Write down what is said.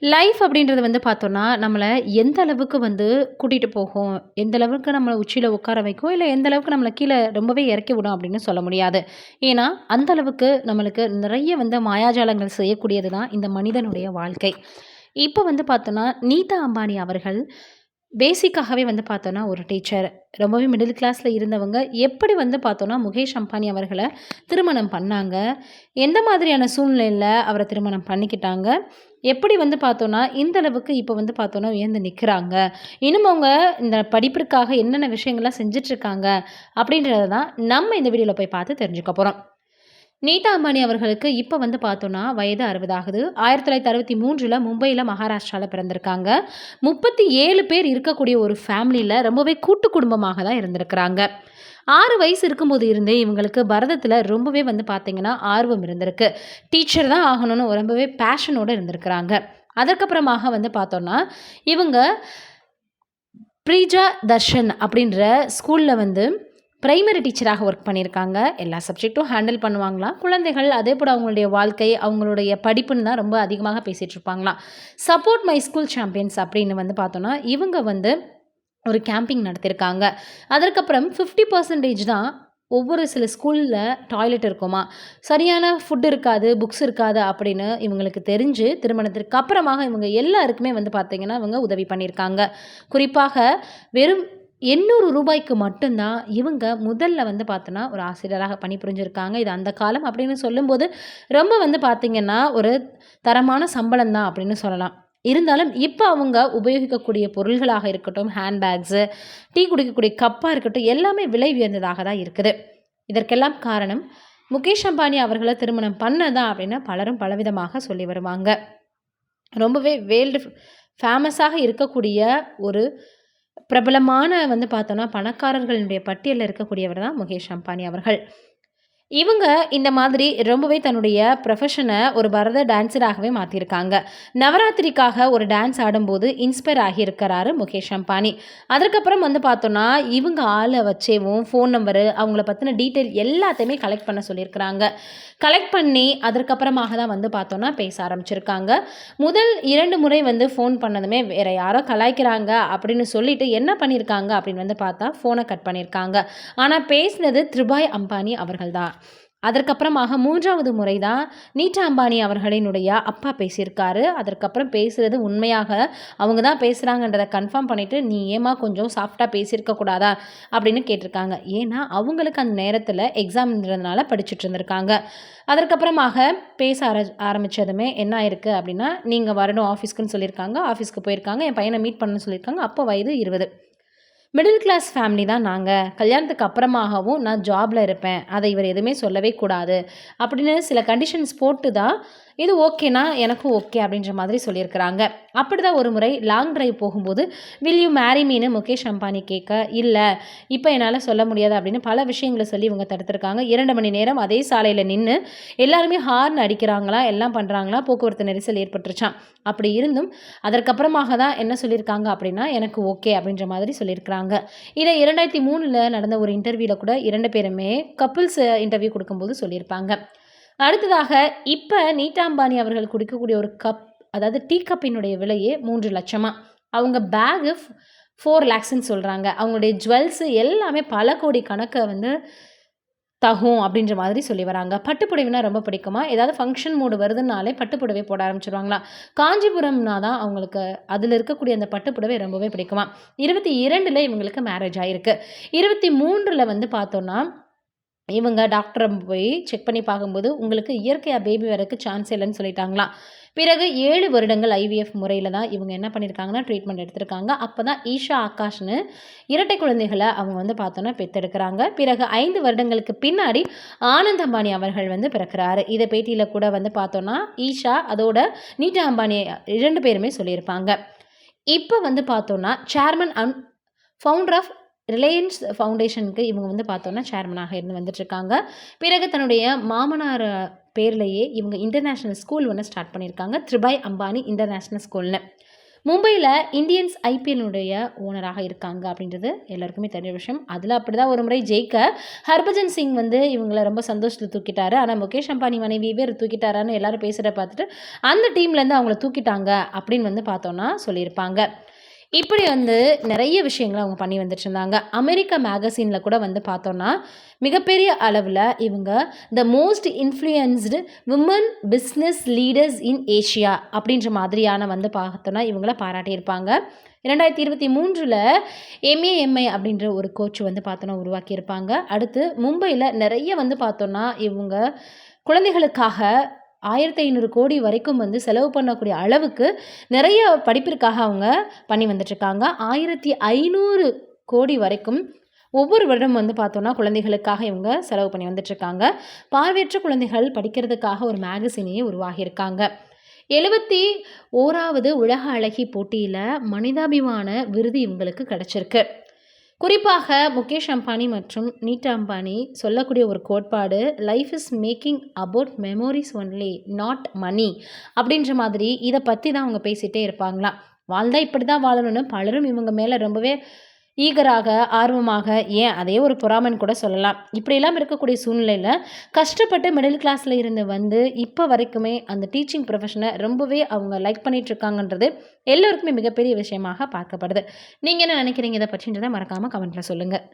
Life அப்படின்றது வந்து பார்த்தோம்னா, நம்மள எந்த அளவுக்கு வந்து கூட்டிட்டு போகும், எந்த அளவுக்கு நம்மள உச்சியில உட்கார வைக்கும், இல்ல எந்த அளவுக்கு நம்மள கீழ ரொம்பவே இறக்கி விடும் அப்படின்னு சொல்ல முடியாது. ஏன்னா, அந்த அளவுக்கு நம்மளுக்கு நிறைய வந்து மாயாஜாலங்கள் செய்யக்கூடியது தான் இந்த மனிதனுடைய வாழ்க்கை. இப்ப வந்து பார்த்தோம்னா, நீதா அம்பானி அவர்கள் பேசிக்காகவே வந்து பார்த்தோம்னா, ஒரு டீச்சர். ரொம்பவே மிடில் கிளாஸ்ல இருந்தவங்க, எப்படி வந்து பார்த்தோம்னா, முகேஷ் அம்பானி அவர்கள திருமணம் பண்ணாங்க? எந்த மாதிரியான சூழ்நிலையில அவர திருமணம் பண்ணிக்கிட்டாங்க? எப்படி வந்து பார்த்தோம்னா, இந்த அளவுக்கு இப்ப வந்து பார்த்தோம்னா, உயர்ந்து நிக்கிறாங்க. இன்னும் அவங்க இந்த படிப்பிற்காக என்னென்ன விஷயங்கள்லாம் செஞ்சுட்ருக்காங்க? அப்படின்றத தான் நம்ம இந்த வீடியோல போய் பார்த்து தெரிஞ்சுக்க போறோம். நீதா அம்பானி அவர்களுக்கு இப்ப வந்து பார்த்தோம்னா, வயது 60 ஆகுது. 1963ல மும்பையில மகாராஷ்டிரால பிறந்திருக்காங்க. 37 பேர் இருக்கக்கூடிய ஒரு ஃபேமிலில ரொம்பவே கூட்டு குடும்பமாக தான் இருந்திருக்கிறாங்க. 6 வயசு இருக்கும்போது இருந்தே இவங்களுக்கு பரதத்தில ரொம்பவே வந்து பார்த்தீங்கன்னா, ஆர்வம் இருந்திருக்கு. டீச்சர் தான் ஆகணும்னு ரொம்பவே பேஷனோட இருந்திருக்கிறாங்க. அதற்கப்புறமாக வந்து பார்த்தோம்னா, இவங்க ப்ரீஜா தர்ஷன் அப்படின்ற ஸ்கூல்ல வந்து பிரைமரி டீச்சராக ஒர்க் பண்ணியிருக்காங்க. எல்லா சப்ஜெக்ட்டும் ஹேண்டில் பண்ணுவாங்களாம். குழந்தைகள் அதேபோல அவங்களுடைய வாழ்க்கை, அவங்களுடைய படிப்புன்னு தான் ரொம்ப அதிகமாக பேசிட்டு இருப்பாங்களாம். சப்போர்ட் மை ஸ்கூல் சாம்பியன்ஸ் அப்படின்னு வந்து பார்த்தோம்னா, இவங்க வந்து ஒரு கேம்பிங் நடத்தியிருக்காங்க. அதற்கப்புறம் 50% தான் ஒவ்வொரு சில ஸ்கூல்ல டாய்லெட் இருக்குமா, சரியான ஃபுட் இருக்காது, புக்ஸ் இருக்காது அப்படின்னு இவங்களுக்கு தெரிஞ்சு, திருமணத்திற்கு அப்புறமாக இவங்க எல்லாருக்குமே வந்து பார்த்தீங்கன்னா, இவங்க உதவி பண்ணியிருக்காங்க. குறிப்பாக வெறும் ரூ. 800 மட்டும் தான் இவங்க முதல்ல வந்து பார்த்தோன்னா, ஒரு ஆசிரியராக பணிபுரிஞ்சிருக்காங்க. இது அந்த காலம் அப்படின்னு சொல்லும்போது, ரொம்ப வந்து பார்த்தீங்கன்னா, ஒரு தரமான சம்பளம் தான் அப்படின்னு சொல்லலாம். இருந்தாலும் இப்ப அவங்க உபயோகிக்கக்கூடிய பொருள்களாக இருக்கட்டும், ஹேண்ட் பேக்ஸு, டீ குடிக்கக்கூடிய கப்பா இருக்கட்டும், எல்லாமே விலை உயர்ந்ததாக தான் இருக்குது. இதற்கெல்லாம் காரணம் முகேஷ் அம்பானி அவர்கள திருமணம் பண்ணதான் அப்படின்னு பலரும் பலவிதமாக சொல்லி வருவாங்க. ரொம்பவே வேர்ல்டு ஃபேமஸாக இருக்கக்கூடிய ஒரு பிரபலமான வந்து பார்த்தோன்னா, பணக்காரர்களுடைய பட்டியல்ல இருக்கக்கூடியவர் தான் முகேஷ் அம்பானி அவர்கள். இவங்க இந்த மாதிரி ரொம்பவே தன்னுடைய ப்ரொஃபஷன ஒரு பரத டான்ஸராகவே மாத்தியிருக்காங்க. நவராத்திரிக்காக ஒரு டான்ஸ் ஆடும்போது இன்ஸ்பயர் ஆகியிருக்கிறாரு முகேஷ் அம்பானி. அதற்கப்புறம் வந்து பார்த்தோம்னா, இவங்க ஆள வச்சேவும் ஃபோன் நம்பரு, அவங்கள பத்தின டீட்டெயில் எல்லாத்தையுமே கலெக்ட் பண்ண சொல்லியிருக்கிறாங்க. கலெக்ட் பண்ணி அதற்கப்புறமாக தான் வந்து பார்த்தோம்னா, பேச ஆரம்பிச்சிருக்காங்க. முதல் 2 முறை வந்து ஃபோன் பண்ணதுமே வேற யாரோ கலாய்க்கிறாங்க அப்படின்னு சொல்லிட்டு என்ன பண்ணியிருக்காங்க அப்படின்னு வந்து பார்த்தா, ஃபோன கட் பண்ணியிருக்காங்க. ஆனா பேசினது திருபாய் அம்பானி அவர்கள் தான். அதற்கப்புறமாக 3வது முறை தான் நீட்டா அம்பானி அவர்களினுடைய அப்பா பேசியிருக்காரு. அதற்கப்புறம் பேசுறது உண்மையாக அவங்க தான் பேசுறாங்கன்றத கன்ஃபார்ம் பண்ணிட்டு, "நீ ஏம்மா கொஞ்சம் சாஃப்ட்டா பேசியிருக்க கூடாதா?" அப்படின்னு கேட்டிருக்காங்க. ஏன்னா, அவங்களுக்கு அந்த நேரத்தில எக்ஸாம்ன்றதுனால படிச்சுட்டு இருந்திருக்காங்க. அதற்கப்புறமாக பேச ஆரம்பிச்சதுமே என்ன ஆயிருக்கு அப்படின்னா, "நீங்க வரணும் ஆஃபீஸ்க்குன்னு" சொல்லியிருக்காங்க. ஆஃபீஸ்க்கு போயிருக்காங்க. என் பையன மீட் பண்ணணும்னு சொல்லியிருக்காங்க. அப்போ வயது 20. மிடில் கிளாஸ் ஃபேமிலி தான் நாங்க. கல்யாணத்துக்கு அப்புறமாகவும் நான் ஜாப்ல இருப்பேன். அத இவர் எதுவுமே சொல்லவே கூடாது. அப்படின்னு சில கண்டிஷன்ஸ் போட்டு தான், இது ஓகேனா, எனக்கும் ஓகே அப்படின்ற மாதிரி சொல்லியிருக்கிறாங்க. அப்படிதான் ஒரு முறை லாங் டிரைவ் போகும்போது, "will you marry மீன்னு" Mukesh Ambani கேட்க, "இல்ல, இப்ப என்னால சொல்ல முடியாது" அப்படின்னு பல விஷயங்கள சொல்லி இவங்க தடுத்திருக்காங்க. 2 மணி நேரம் அதே சாலையில நின்னு, எல்லாருமே ஹார்ன் அடிக்கிறாங்களாம், எல்லாம் பண்றாங்களாம். போக்குவரத்து நெரிசல் ஏற்பட்டுருச்சாம். அப்படி இருந்தும், அதற்கப்புறமாக தான் என்ன சொல்லியிருக்காங்க அப்படின்னா, "எனக்கு ஓகே" அப்படின்ற மாதிரி சொல்லியிருக்கிறாங்க. இத 2003ல நடந்த ஒரு இன்டர்வியூல கூட 2 பேருமே கப்பிள்ஸ் இன்டர்வியூ குடுக்கும்போது சொல்லியிருப்பாங்க. அடுத்ததாக இப்ப நீட்டா அம்பானி அவர்கள் குடிக்கக்கூடிய ஒரு கப், அதாவது டீ கப்பினுடைய விலையே 3,00,000 அவங்க பேகு 4,00,000ன்னு சொல்றாங்க. அவங்களுடைய ஜுவல்ஸ் எல்லாமே பல கோடி கணக்க வந்து தகும் அப்படின்ற மாதிரி சொல்லி வராங்க. பட்டு புடவைனா ரொம்ப பிடிக்குமா? ஏதாவது ஃபங்ஷன் மூடு வருதுன்னாலே பட்டு புடவை போட ஆரம்பிச்சுருவாங்களாம். காஞ்சிபுரம்னா தான் அவங்களுக்கு அதில இருக்கக்கூடிய அந்த பட்டு புடவை ரொம்பவே பிடிக்குமாம். 22ல இவங்களுக்கு மேரேஜ் ஆயிருக்கு. 23ல வந்து பார்த்தோம்னா, இவங்க டாக்டர போய் செக் பண்ணி பார்க்கும்போது, உங்களுக்கு இயற்கையா பேபி வரக்கு சான்ஸே இல்லன்னு சொல்லிட்டாங்களாம். பிறகு 7 வருடங்கள் ஐவிஎஃப் முறையில தான் இவங்க என்ன பண்ணியிருக்காங்கன்னா, ட்ரீட்மெண்ட் எடுத்திருக்காங்க. அப்பதான் ஈஷா ஆகாஷ்ன்னு இரட்டை குழந்தைகள அவங்க வந்து பார்த்தோன்னா பெத்தெடுக்குறாங்க. பிறகு 5 வருடங்களுக்கு பின்னாடி ஆனந்த் அம்பானி அவர்கள் வந்து பிறக்குறாரு. இத பேட்டியில கூட வந்து பார்த்தோன்னா, ஈஷா அதோட நீட்டா அம்பானி 2 பேருமே சொல்லியிருப்பாங்க. இப்ப வந்து பார்த்தோன்னா, chairman and founder of Reliance ஃபவுண்டேஷனுக்கு இவங்க வந்து பார்த்தோன்னா, சேர்மனாக இருந்து வந்துட்டுருக்காங்க. பிறகு தன்னுடைய மாமனார் பேர்லயே இவங்க இன்டர்நேஷனல் ஸ்கூல் ஒண்ணு ஸ்டார்ட் பண்ணியிருக்காங்க. திருபாய் அம்பானி இன்டர்நேஷனல் ஸ்கூல்னு. மும்பையில இந்தியன்ஸ் ஐபிஎல்லுடைய ஓனராக இருக்காங்க அப்படின்றது எல்லாருக்குமே தெரிஞ்ச விஷயம். அதில அப்படிதான் ஒரு முறை ஜெயிக்க ஹர்பஜன் சிங் வந்து இவங்கள ரொம்ப சந்தோஷத்தில தூக்கிட்டாரு. ஆனா முகேஷ் அம்பானி மனைவியவே இவரு தூக்கிட்டாரான்னு எல்லாரும் பேசுறத பார்த்துட்டு, அந்த டீம்லேருந்து அவங்கள தூக்கிட்டாங்க அப்படின்னு வந்து பார்த்தோம்னா சொல்லியிருப்பாங்க. இப்படி வந்து நிறைய விஷயங்கள அவங்க பண்ணி வந்துட்டுருந்தாங்க. அமெரிக்க மேகசின்ல கூட வந்து பார்த்தோம்னா, மிகப்பெரிய அளவுல இவங்க the most influenced women business leaders in Asia அப்படின்ற மாதிரியான வந்து பார்த்தோம்னா, இவங்கள பாராட்டியிருப்பாங்க. 2023ல எம்ஏஎம்ஐ அப்படின்ற ஒரு கோச் வந்து பார்த்தோன்னா உருவாக்கியிருப்பாங்க. அடுத்து மும்பையில நிறைய வந்து பார்த்தோம்னா, இவங்க குழந்தைகளுக்காக 1500 கோடி வரைக்கும் வந்து செலவு பண்ணக்கூடிய அளவுக்கு நிறைய படிப்பிற்காக அவங்க பண்ணி வந்துட்டுருக்காங்க. 1500 கோடி வரைக்கும் ஒவ்வொரு வருடம் வந்து பார்த்தோம்னா, குழந்தைகளுக்காக இவங்க செலவு பண்ணி வந்துட்டுருக்காங்க. பார்வையற்ற குழந்தைகள் படிக்கிறதுக்காக ஒரு மேகசினையே உருவாகியிருக்காங்க. 71வது உலக அழகி போட்டியில மனிதாபிமான விருது இவங்களுக்கு கிடைச்சிருக்கு. குறிப்பாக முகேஷ் அம்பானி மற்றும் நீட்டா அம்பானி சொல்லக்கூடிய ஒரு கோட்பாடு, life is making about memories only not money அப்படின்ற மாதிரி இதை பற்றி தான் அவங்க பேசிகிட்டே இருப்பாங்களாம். வாழ்ந்தா இப்படி தான் வாழணும்னு பலரும் இவங்க மேலே ரொம்பவே ஈகராக, ஆர்வமாக, ஏன் அதே ஒரு பொறாமைன்னு கூட சொல்லலாம். இப்படியெல்லாம் இருக்கக்கூடிய சூழ்நிலையில் கஷ்டப்பட்டு மிடில் கிளாஸில் இருந்து வந்து இப்போ வரைக்குமே அந்த டீச்சிங் ப்ரொஃபஷனை ரொம்பவே அவங்க லைக் பண்ணிகிட்ருக்காங்கன்றது எல்லோருக்குமே மிகப்பெரிய விஷயமாக பார்க்கப்படுது. நீங்கள் என்ன நினைக்கிறீங்க இதை பற்றின்றதை மறக்காமல் கமெண்ட்டில் சொல்லுங்கள்.